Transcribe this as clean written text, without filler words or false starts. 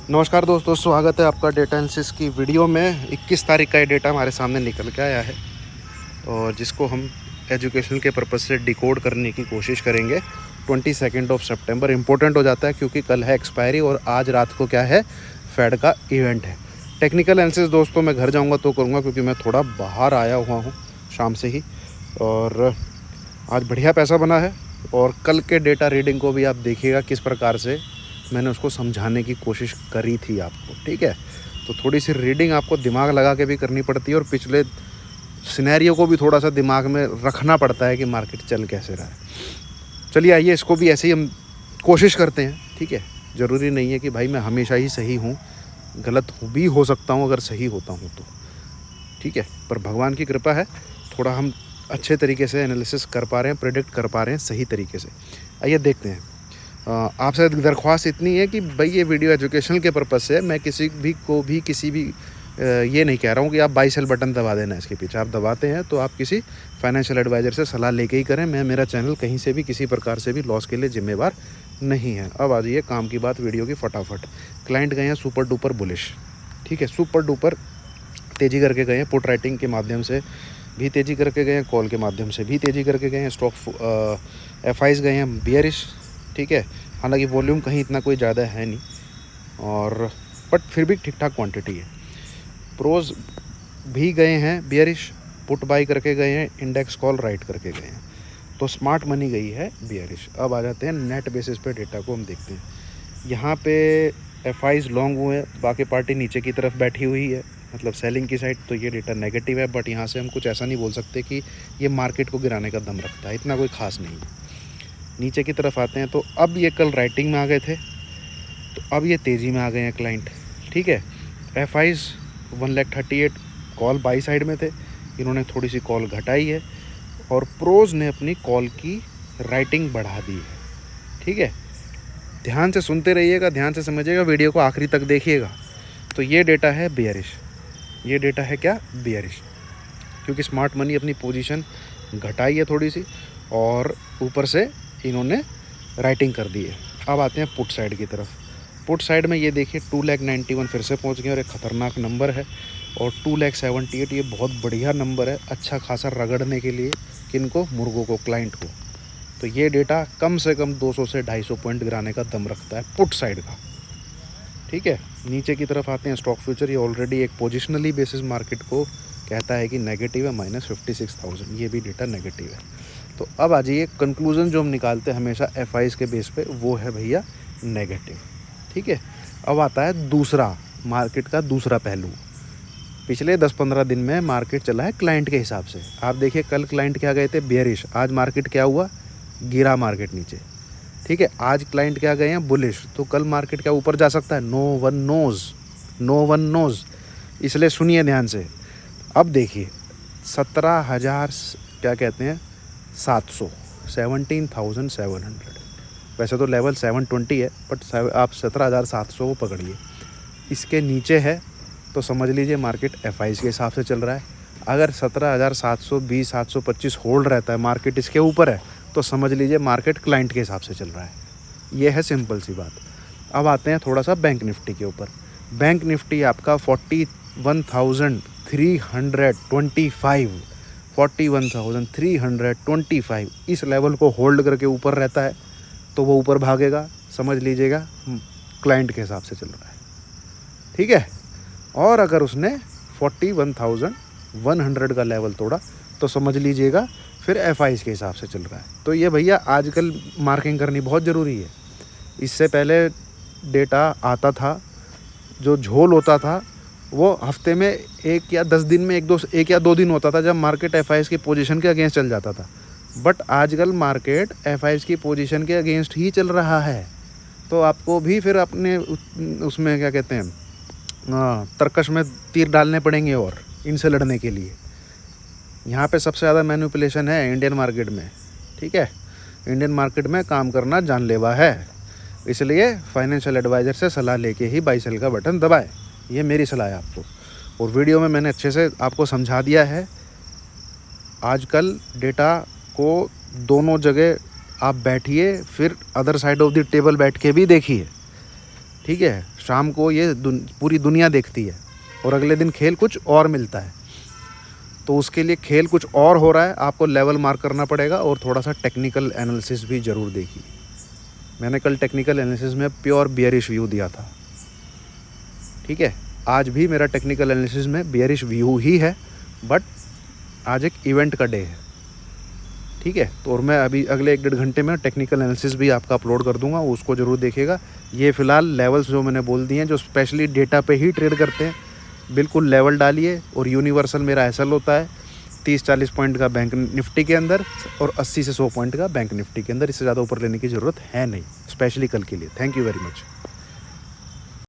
नमस्कार दोस्तों, स्वागत है आपका डेटा एनालिसिस की वीडियो में। 21 तारीख का ये डेटा हमारे सामने निकल के आया है और जिसको हम एजुकेशनल के पर्पज़ से डिकोड करने की कोशिश करेंगे। 22 ऑफ सितंबर इम्पोर्टेंट हो जाता है क्योंकि कल है एक्सपायरी और आज रात को क्या है, फेड का इवेंट है। टेक्निकल एनालिसिस दोस्तों मैं घर जाऊँगा तो करूँगा क्योंकि मैं थोड़ा बाहर आया हुआ हूँ शाम से ही, और आज बढ़िया पैसा बना है। और कल के डेटा रीडिंग को भी आप देखिएगा किस प्रकार से मैंने उसको समझाने की कोशिश करी थी आपको, ठीक है। तो थोड़ी सी रीडिंग आपको दिमाग लगा के भी करनी पड़ती है और पिछले सिनेरियो को भी थोड़ा सा दिमाग में रखना पड़ता है कि मार्केट चल कैसे रहा है। चलिए आइए इसको भी ऐसे ही हम कोशिश करते हैं, ठीक है। ज़रूरी नहीं है कि भाई मैं हमेशा ही सही हूँ, गलत भी हो सकता हूँ अगर सही होता हूँ तो, ठीक है। पर भगवान की कृपा है, थोड़ा हम अच्छे तरीके से एनालिसिस कर पा रहे हैं, प्रेडिक्ट कर पा रहे हैं सही तरीके से। आइए देखते हैं। आपसे दरख्वास्त इतनी है कि भाई ये वीडियो एजुकेशनल के पर्पज़ से, मैं किसी भी ये नहीं कह रहा हूँ कि आप बाई सेल बटन दबा देना इसके पीछे। आप दबाते हैं तो आप किसी फाइनेंशियल एडवाइज़र से सलाह लेके ही करें। मेरा चैनल कहीं से भी किसी प्रकार से भी लॉस के लिए जिम्मेवार नहीं है। अब आ जाइए काम की बात वीडियो की फटाफट। क्लाइंट गए हैं सुपर डुपर बुलिश, ठीक है, सुपर डुपर तेज़ी करके गए हैं। पुट राइटिंग के माध्यम से भी तेज़ी करके गए हैं, कॉल के माध्यम से भी तेज़ी करके गए हैं। स्टॉक FIs गए हैं बियरिश, ठीक है। हालांकि वॉल्यूम कहीं इतना कोई ज़्यादा है नहीं, और बट फिर भी ठीक ठाक क्वांटिटी है। प्रोज भी गए हैं बियरिश, पुट बाई करके गए हैं, इंडेक्स कॉल राइट करके गए हैं। तो स्मार्ट मनी गई है बियरिश। अब आ जाते हैं नेट बेसिस पे डेटा को हम देखते हैं। यहाँ पे FIs लॉन्ग हुए हैं, बाकी पार्टी नीचे की तरफ बैठी हुई है, मतलब सेलिंग की साइड। तो ये डेटा नेगेटिव है, बट यहाँ से हम कुछ ऐसा नहीं बोल सकते कि ये मार्केट को गिराने का दम रखता है, इतना कोई ख़ास नहीं है। नीचे की तरफ आते हैं तो अब ये कल राइटिंग में आ गए थे, तो अब ये तेज़ी में आ गए हैं क्लाइंट, ठीक है। FIs 1,38,000 कॉल बाई साइड में थे, इन्होंने थोड़ी सी कॉल घटाई है, और प्रोज ने अपनी कॉल की राइटिंग बढ़ा दी है, ठीक है। ध्यान से सुनते रहिएगा, ध्यान से समझिएगा, वीडियो को आखिरी तक देखिएगा। तो ये डेटा है बियरिश, ये डेटा है क्या, बियरिश, क्योंकि स्मार्ट मनी अपनी पोजीशन घटाई है थोड़ी सी और ऊपर से इन्होंने राइटिंग कर दी है। अब आते हैं पुट साइड की तरफ। पुट साइड में ये देखिए 2,91,000 फिर से पहुंच गए और एक ख़तरनाक नंबर है, और 2,78,000 ये बहुत बढ़िया नंबर है, अच्छा खासा रगड़ने के लिए किनको, मुर्गों को, क्लाइंट को। तो ये डेटा कम से कम 200 से 250 पॉइंट गिराने का दम रखता है पुट साइड का, ठीक है। नीचे की तरफ आते हैं स्टॉक फ्यूचर। ये ऑलरेडी एक पोजिशनली बेसिस मार्केट को कहता है कि नेगेटिव है, -56,000, ये भी डेटा नेगेटिव है। तो अब आ जाइए, कंक्लूज़न जो हम निकालते हैं हमेशा FIs के बेस पे, वो है भैया नेगेटिव, ठीक है। अब आता है दूसरा, मार्केट का दूसरा पहलू। पिछले 10-15 दिन में मार्केट चला है क्लाइंट के हिसाब से। आप देखिए कल क्लाइंट क्या गए थे, बेयरिश। आज मार्केट क्या हुआ, गिरा मार्केट नीचे, ठीक है। आज क्लाइंट क्या गए हैं, बुलिश। तो कल मार्केट क्या ऊपर जा सकता है, नो वन नोज। इसलिए सुनिए ध्यान से। अब देखिए 17,000 क्या कहते हैं, 17,700। वैसे तो लेवल 720 है, बट आप 17,700 को पकड़िए। इसके नीचे है तो समझ लीजिए मार्केट FIs के हिसाब से चल रहा है। अगर 17,720, 725 होल्ड रहता है, मार्केट इसके ऊपर है, तो समझ लीजिए मार्केट क्लाइंट के हिसाब से चल रहा है। ये है सिंपल सी बात। अब आते हैं थोड़ा सा बैंक निफ्टी के ऊपर। बैंक निफ्टी आपका 41,325 इस लेवल को होल्ड करके ऊपर रहता है तो वो ऊपर भागेगा, समझ लीजिएगा क्लाइंट के हिसाब से चल रहा है, ठीक है। और अगर उसने 41,100 का लेवल तोड़ा तो समझ लीजिएगा फिर FIs के हिसाब से चल रहा है। तो ये भैया आजकल मार्किंग करनी बहुत ज़रूरी है। इससे पहले डेटा आता था, जो झोल होता था वो हफ्ते में 1 या 10 दिन में 1 या 2 दिन होता था, जब मार्केट FIs की पोजीशन के अगेंस्ट चल जाता था। बट आजकल मार्केट FIs की पोजीशन के अगेंस्ट ही चल रहा है। तो आपको भी फिर अपने उसमें क्या कहते हैं, तर्कश में तीर डालने पड़ेंगे और इनसे लड़ने के लिए। यहाँ पे सबसे ज़्यादा मैनिपुलेशन है इंडियन मार्केट में, ठीक है। इंडियन मार्केट में काम करना जानलेवा है, इसलिए फाइनेंशियल एडवाइज़र से सलाह लेके ही बाई सेल का बटन दबाएं। ये मेरी सलाह है आपको, और वीडियो में मैंने अच्छे से आपको समझा दिया है। आजकल डेटा को दोनों जगह आप बैठिए, फिर other side of the table बैठ के भी देखिए, ठीक है, शाम को ये पूरी दुनिया देखती है और अगले दिन खेल कुछ और मिलता है। तो उसके लिए खेल कुछ और हो रहा है, आपको लेवल मार्क करना पड़ेगा और थोड़ा सा टेक्निकल एनालिसिस भी ज़रूर देखिए। मैंने कल टेक्निकल एनालिसिस में प्योर बियरिश व्यू दिया था, ठीक है। आज भी मेरा टेक्निकल एनालिसिस में बियरिश व्यू ही है, बट आज एक इवेंट का डे है, ठीक है। तो और मैं अभी अगले 1-1.5 घंटे में टेक्निकल एनालिसिस भी आपका अपलोड कर दूंगा, उसको ज़रूर देखिएगा। ये फ़िलहाल लेवल्स जो मैंने बोल दिए हैं, जो स्पेशली डेटा पे ही ट्रेड करते हैं, बिल्कुल लेवल डालिए। और यूनिवर्सल मेरा एसएल होता है 30-40 पॉइंट का बैंक निफ्टी के अंदर और 80 से 100 पॉइंट का बैंक निफ्टी के अंदर। इससे ज़्यादा ऊपर लेने की ज़रूरत है नहीं, स्पेशली कल के लिए। Thank you very much.